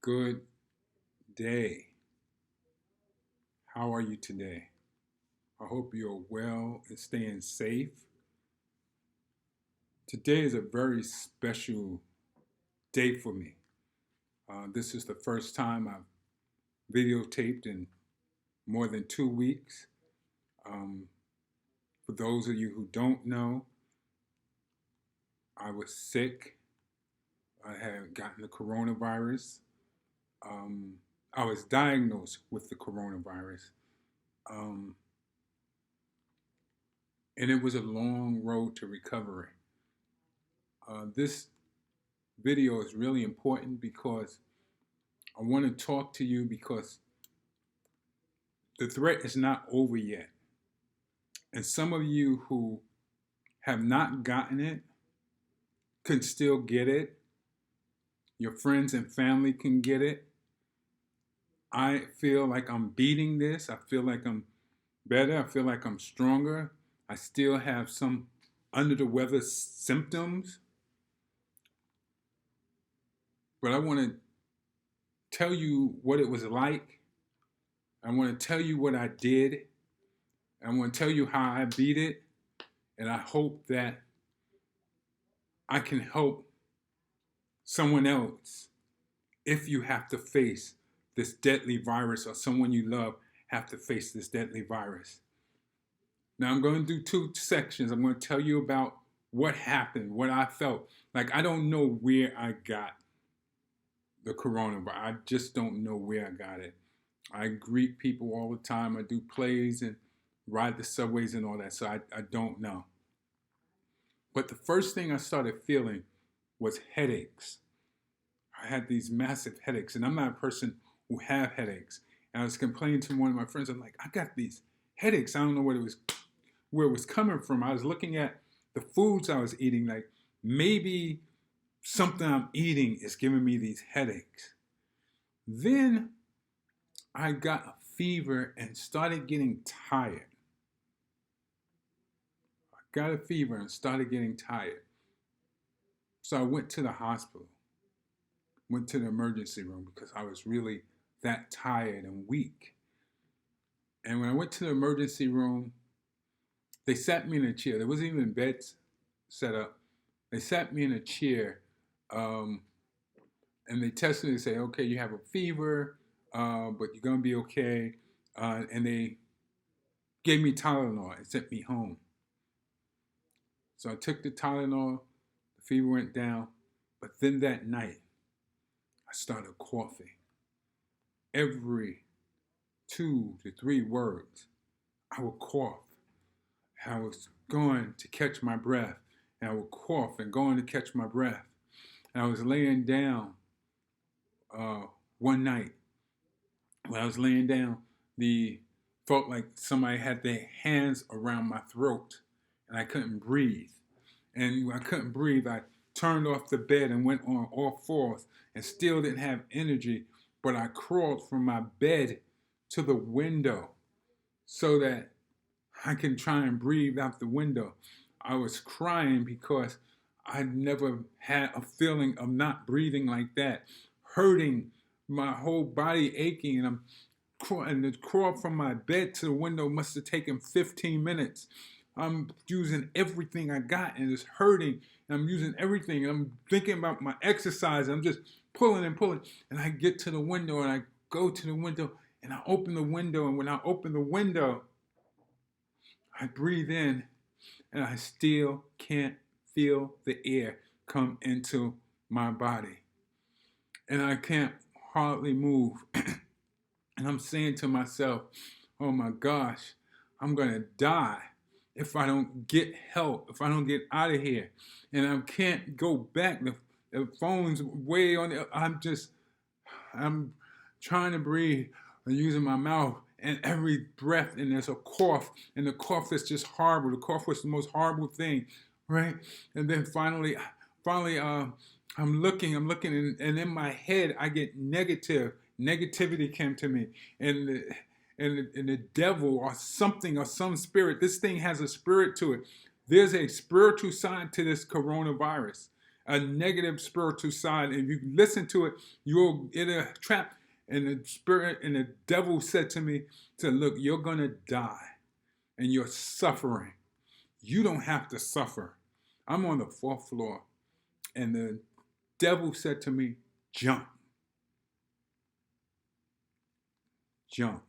Good day. How are you today? I hope you're well and staying safe. Today is a very special day for me. This is the first time I've videotaped in more than 2 weeks. Um, for those of you who don't know, I was sick. I had gotten the coronavirus. Um, I was diagnosed with the coronavirus. Um, and it was a long road to recovery. This video is really important because I want to talk to you because the threat is not over yet. And some of you who have not gotten it can still get it. Your friends and family can get it. I feel like I'm beating this. I feel like I'm better. I feel like I'm stronger. I still have some under the weather symptoms. But I want to tell you what it was like. I want to tell you what I did. I want to tell you how I beat it. And I hope that I can help someone else if you have to face this deadly virus or someone you love have to face this deadly virus. Now I'm going to do two sections. I'm going to tell you about what happened, what I felt. Like I don't know where I got the coronavirus. I just don't know where I got it. I greet people all the time. I do plays and ride the subways and all that. So I don't know. But the first thing I started feeling was headaches. I had these massive headaches, and I'm not a person who have headaches. And I was complaining to one of my friends. I'm like, I got these headaches. I don't know where it was coming from. I was looking at the foods I was eating, like maybe something I'm eating is giving me these headaches. Then I got a fever and started getting tired. I got a fever and started getting tired. So I went to the hospital, went to the emergency room because I was really that tired and weak. And when I went to the emergency room, they sat me in a chair. There wasn't even beds set up. They sat me in a chair and they tested me and say, okay, you have a fever, but you're going to be okay. And they gave me Tylenol and sent me home. So I took the Tylenol, the fever went down, but then that night, I started coughing. Every 2 to 3 words, I would cough. I was going to catch my breath, and I would cough and going to catch my breath. And I was laying down one night. When I was laying down, felt like somebody had their hands around my throat, and I couldn't breathe. And when I couldn't breathe, I turned off the bed and went on all fours and still didn't have energy, but I crawled from my bed to the window so that I can try and breathe out the window. I was crying because I never had a feeling of not breathing like that, hurting, my whole body aching, and the crawl from my bed to the window must have taken 15 minutes. I'm using everything I got and it's hurting. And I'm using everything. And I'm thinking about my exercise. I'm just pulling and pulling. And I get to the window and I go to the window and I open the window. And when I open the window, I breathe in and I still can't feel the air come into my body. And I can't hardly move. And I'm saying to myself, oh my gosh, I'm going to die if I don't get help, if I don't get out of here. And I can't go back. The phone's way on the, I'm trying to breathe and using my mouth. And every breath, and there's a cough. And the cough is just horrible. The cough was the most horrible thing, right? And then finally, I'm looking, and in my head, I get negativity came to me, and the devil or something or some spirit. This thing has a spirit to it. There's a spiritual side to this coronavirus. a negative spiritual side. And if you listen to it, you'll get a trap. And the spirit and the devil said to me, said, look, you're going to die and you're suffering. You don't have to suffer. I'm on the 4th floor. And the devil said to me, jump. Jump.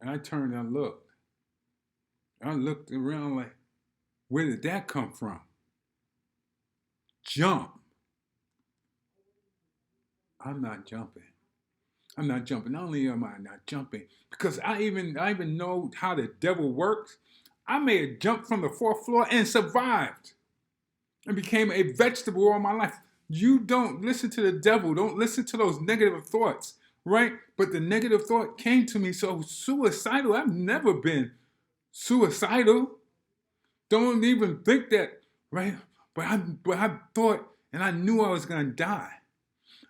And I turned and I looked. I looked around like, where did that come from? Jump. I'm not jumping. I'm not jumping. Not only am I not jumping, because I even know how the devil works. I made a jump from the 4th floor and survived and became a vegetable all my life. You don't listen to the devil. Don't listen to those negative thoughts, right? But the negative thought came to me. So suicidal, I've never been suicidal. Don't even think that, right? But I thought, and I knew I was going to die.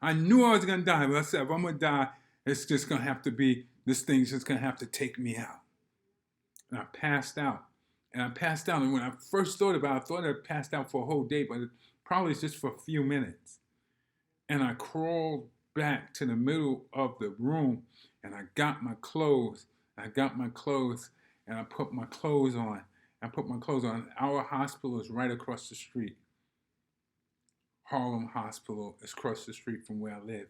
I knew I was going to die. But I said, if I'm going to die, it's just going to have to be, this thing's just going to have to take me out. And I passed out. And when I first thought about it, I thought I passed out for a whole day, but it probably just for a few minutes. And I crawled back to the middle of the room, and I got my clothes. And I put my clothes on. Our hospital is right across the street. Harlem Hospital is across the street from where I live.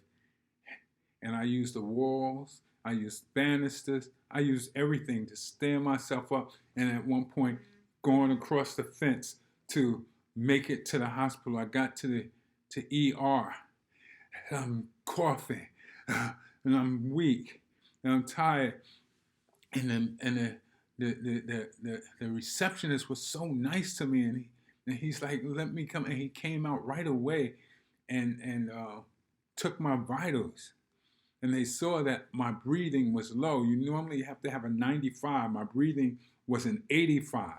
And I used the walls, I used banisters, I used everything to stand myself up. And at one point, going across the fence to make it to the hospital, I got to ER. And I'm coughing, and I'm weak, and I'm tired. And the receptionist was so nice to me, and he's like, let me come. And he came out right away and took my vitals. And they saw that my breathing was low. You normally have to have a 95. My breathing was an 85.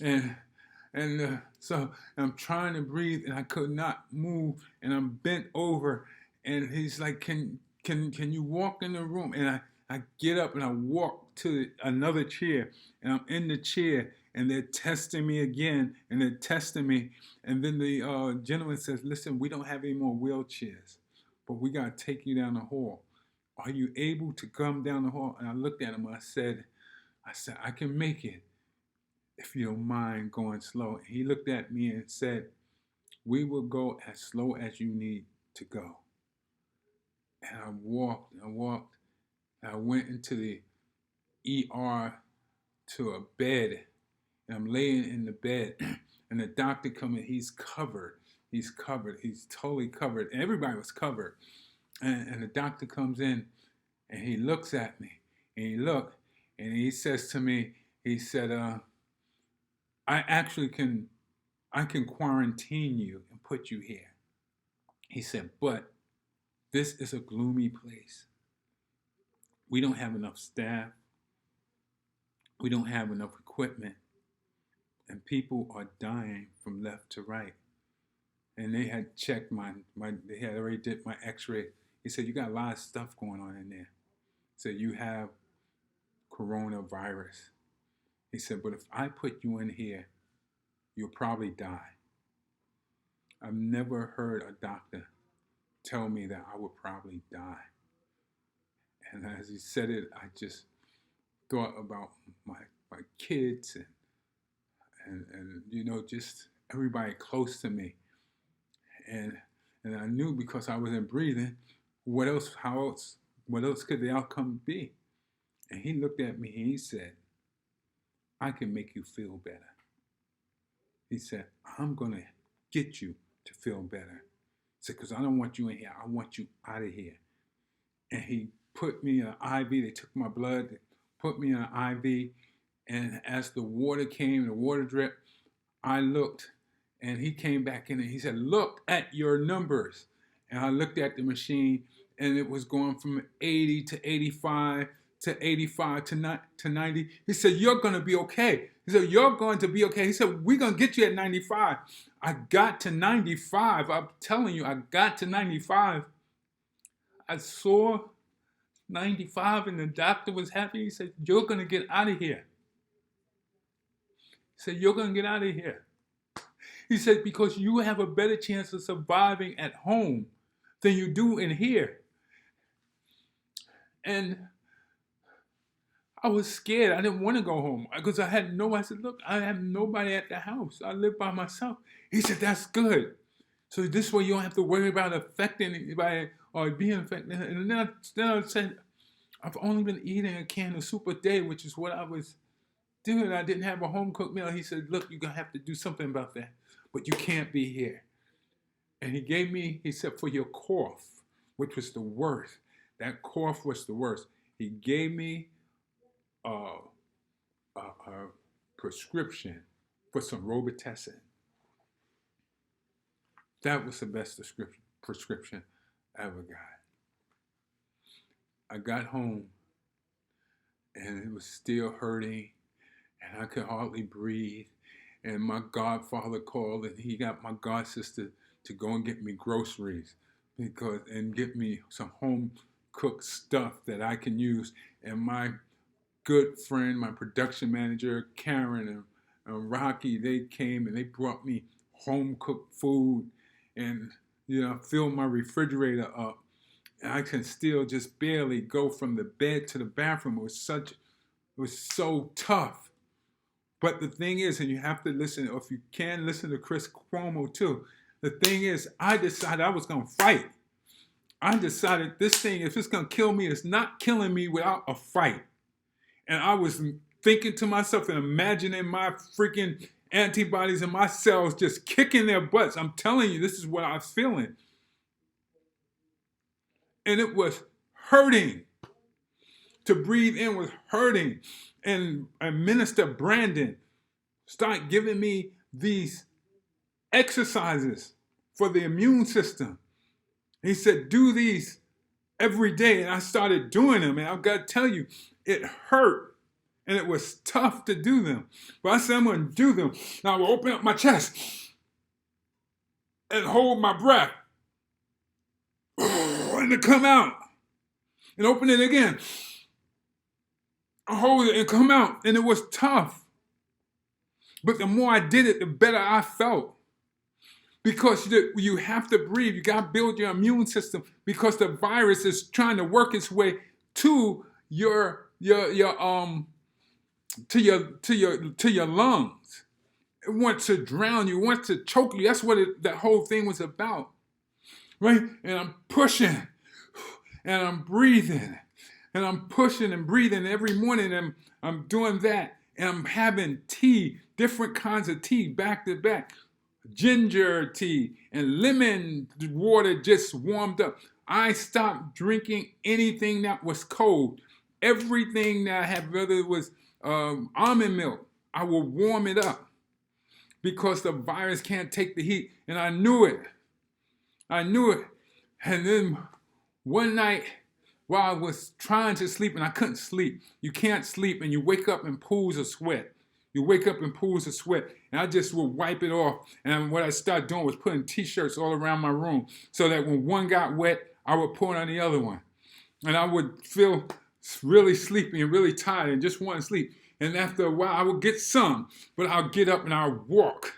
And so I'm trying to breathe, and I could not move, and I'm bent over. And he's like, can you walk in the room? And I get up and I walk to another chair, and I'm in the chair, and they're testing me again, and they're testing me. And then the gentleman says, listen, we don't have any more wheelchairs, but we got to take you down the hall. Are you able to come down the hall? And I looked at him, I said, I can make it if you don't mind going slow. And he looked at me and said, we will go as slow as you need to go. And I walked, and I went into the ER to a bed, and I'm laying in the bed, and the doctor comes in. He's covered. He's totally covered. And everybody was covered. And the doctor comes in, and he looks at me, and he says to me, he said, I can quarantine you and put you here. He said, but this is a gloomy place. We don't have enough staff. We don't have enough equipment. And people are dying from left to right. And they had checked they had already did my x-ray. He said, you got a lot of stuff going on in there. He said, you have coronavirus. He said, but if I put you in here, you'll probably die. I've never heard a doctor tell me that I would probably die. And as he said it, I just thought about my kids and just everybody close to me. And I knew, because I wasn't breathing, what else could the outcome be? And he looked at me and he said, I can make you feel better. He said, I'm going to get you to feel better. He said, because I don't want you in here. I want you out of here. And he put me in an IV. They took my blood, they put me in an IV. And as the water came, the water drip, I looked, and he came back in and he said, look at your numbers. And I looked at the machine, and it was going from 80 to 85 to 85 to 90. He said, you're going to be okay. He said, you're going to be okay. He said, we're going to get you at 95. I got to 95. I'm telling you, I got to 95. I saw 95, and the doctor was happy. He said, you're going to get out of here. He said, you're going to get out of here. He said, because you have a better chance of surviving at home than you do in here. And I was scared. I didn't want to go home because I said, look, I have nobody at the house. I live by myself. He said, that's good. So this way you don't have to worry about affecting anybody or being affected. And then I said, I've only been eating a can of soup a day, which is what I was doing. I didn't have a home cooked meal. He said, look, you're going to have to do something about that. But you can't be here. And he said, for your cough, which was the worst. That cough was the worst. He gave me a prescription for some Robitussin. That was the best prescription I ever got. I got home and it was still hurting and I could hardly breathe. And my godfather called and he got my god sister to go and get me groceries and get me some home cooked stuff that I can use. And my good friend, my production manager, Karen and Rocky, they came and they brought me home cooked food and filled my refrigerator up. And I can still just barely go from the bed to the bathroom. It was so tough. But the thing is, and you have to listen, or if you can listen to Chris Cuomo too, the thing is, I decided I was going to fight. I decided this thing, if it's going to kill me, it's not killing me without a fight. And I was thinking to myself and imagining my freaking antibodies in my cells just kicking their butts. I'm telling you, this is what I was feeling. And it was hurting. To breathe in was hurting. And Minister Brandon started giving me these exercises for the immune system. He said, do these every day. And I started doing them. And I've got to tell you, it hurt. And it was tough to do them. But I said, I'm going to do them. Now I will open up my chest and hold my breath. And to come out. And open it again. I hold it and come out. And it was tough. But the more I did it, the better I felt. Because you have to breathe. You got to build your immune system. Because the virus is trying to work its way to your lungs. It wants to drown you. It wants to choke you. That's what that whole thing was about. Right? And I'm pushing. And I'm breathing. And I'm pushing and breathing every morning. And I'm doing that. And I'm having tea. Different kinds of tea back to back. Ginger tea and lemon water just warmed up. I stopped drinking anything that was cold. Everything that I had, whether it was almond milk, I will warm it up because the virus can't take the heat. And I knew it. And then one night while I was trying to sleep and I couldn't sleep, you can't sleep and you wake up in pools of sweat. And I just would wipe it off. And what I started doing was putting t-shirts all around my room so that when one got wet, I would put on the other one. And I would feel really sleepy and really tired and just want to sleep. And after a while, I would get some, but I'll get up and I'll walk.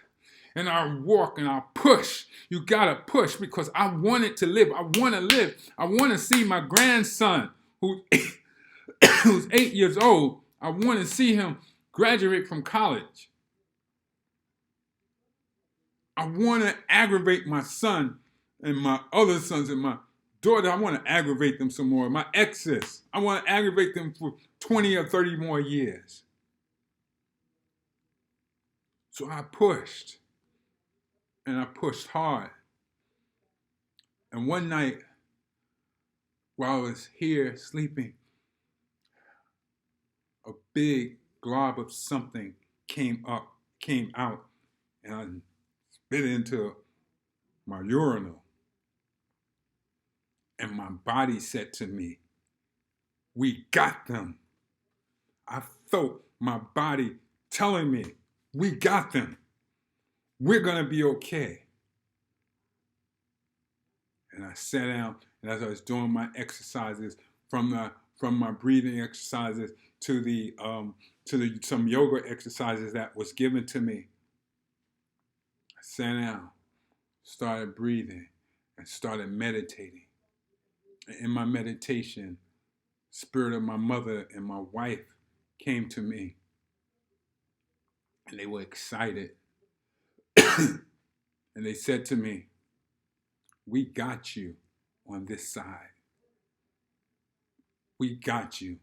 And I'll walk and I'll push. You gotta push because I wanted to live. I want to live. I want to see my grandson who's 8 years old. I want to see him graduate from college. I want to aggravate my son and my other sons and my daughter. I want to aggravate them some more. My exes. I want to aggravate them for 20 or 30 more years. So I pushed. And I pushed hard. And one night, while I was here sleeping, a big glob of something came out, and I spit into my urinal. And my body said to me, we got them. I felt my body telling me, we got them. We're going to be okay. And I sat down, and as I was doing my exercises, from my breathing exercises to some yoga exercises that was given to me, I sat down, started breathing, and started meditating. In my meditation, spirit of my mother and my wife came to me, and they were excited. And they said to me, "We got you on this side. We got you.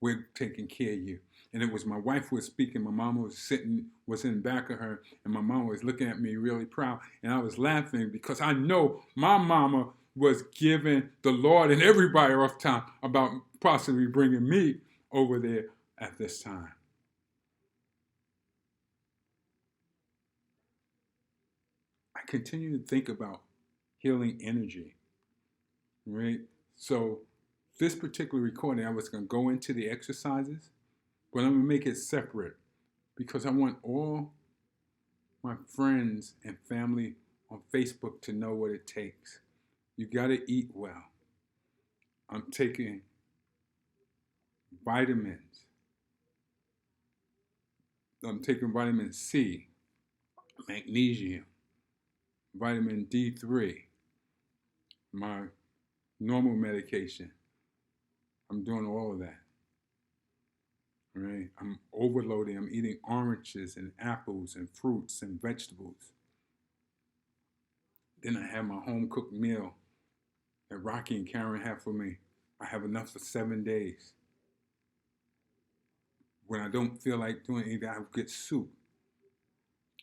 We're taking care of you." And it was my wife who was speaking. My mama was in the back of her, and my mama was looking at me really proud. And I was laughing because I know my mama was giving the Lord and everybody off time about possibly bringing me over there at this time. I continue to think about healing energy, right? So this particular recording, I was going to go into the exercises, but I'm going to make it separate because I want all my friends and family on Facebook to know what it takes. You got to eat well. I'm taking vitamins. I'm taking vitamin C, magnesium, vitamin D3, my normal medication. I'm doing all of that. Right? I'm overloading. I'm eating oranges and apples and fruits and vegetables. Then I have my home cooked meal that Rocky and Karen have for me. I have enough for 7 days. When I don't feel like doing anything, I get soup.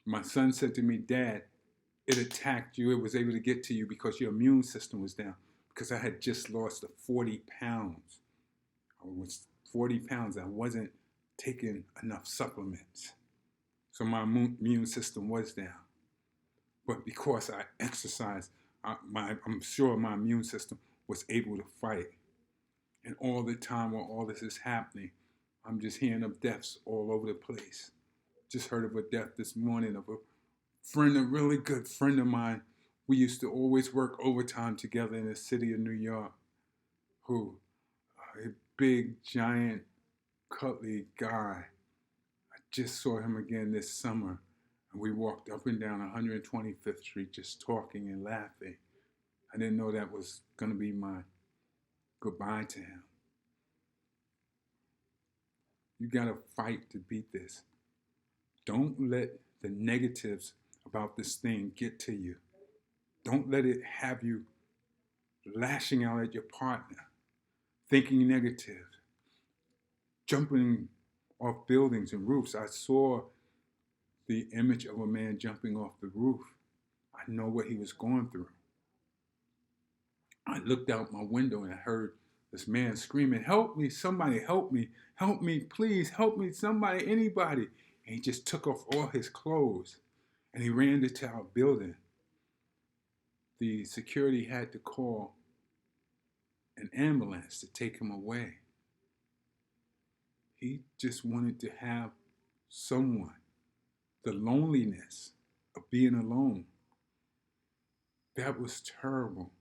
My son said to me, "Dad, it attacked you. It was able to get to you because your immune system was down." Because I had just lost 40 pounds. I was 40 pounds. I wasn't taking enough supplements. So my immune system was down. But because I exercised, I'm sure my immune system was able to fight. And all the time while all this is happening, I'm just hearing of deaths all over the place. Just heard of a death this morning of a friend, a really good friend of mine. We used to always work overtime together in the city of New York. Who, a big, giant, cutly guy. I just saw him again this summer. And we walked up and down 125th Street just talking and laughing. I didn't know that was going to be my goodbye to him. You got to fight to beat this. Don't let the negatives about this thing get to you. Don't let it have you lashing out at your partner, thinking negative, jumping off buildings and roofs. I saw the image of a man jumping off the roof. I know what he was going through. I looked out my window and I heard this man screaming, "Help me, somebody help me, please, help me, somebody, anybody." And he just took off all his clothes and he ran into our building. The security had to call an ambulance to take him away. He just wanted to have someone. The loneliness of being alone. That was terrible.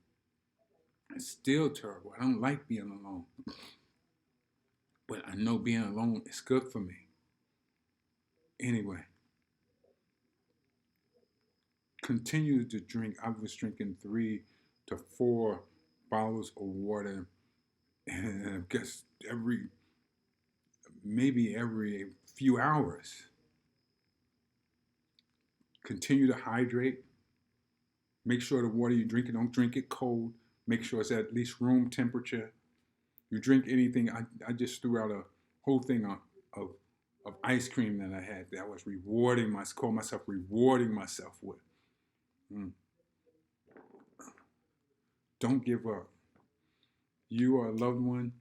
It's still terrible. I don't like being alone. But I know being alone is good for me. Anyway, continue to drink. I was drinking 3 to 4 bottles of water, and I guess maybe every few hours. Continue to hydrate. Make sure the water you drink, don't drink it cold. Make sure it's at least room temperature. You drink anything. I just threw out a whole thing of ice cream that I had that I was call myself rewarding myself with. Don't give up. You are a loved one.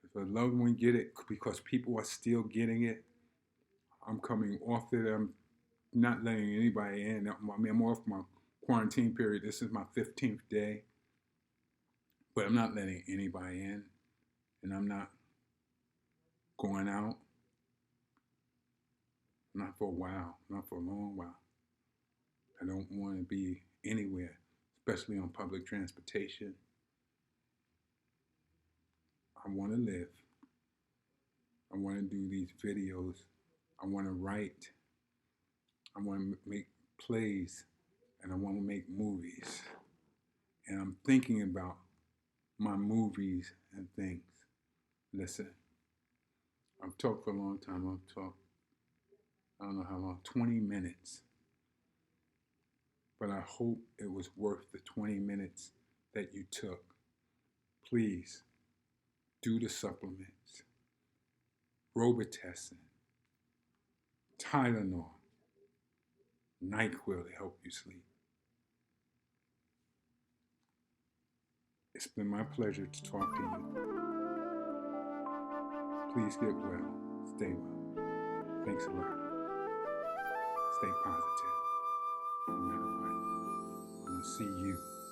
If a loved one get it, because people are still getting it, I'm coming off it. I'm not letting anybody in. I'm off my quarantine period. This is my 15th day. But I'm not letting anybody in. And I'm not going out. Not for a while. Not for a long while. I don't want to be anywhere, especially on public transportation. I want to live. I want to do these videos. I want to write. I want to make plays and I want to make movies. And I'm thinking about my movies and things. Listen, I've talked for a long time. I've talked, I don't know how long, 20 minutes. But I hope it was worth the 20 minutes that you took. Please do the supplements, Robitussin, Tylenol, NyQuil to help you sleep. It's been my pleasure to talk to you. Please get well. Stay well. Thanks a lot. Stay positive. No matter what. I'm going to see you.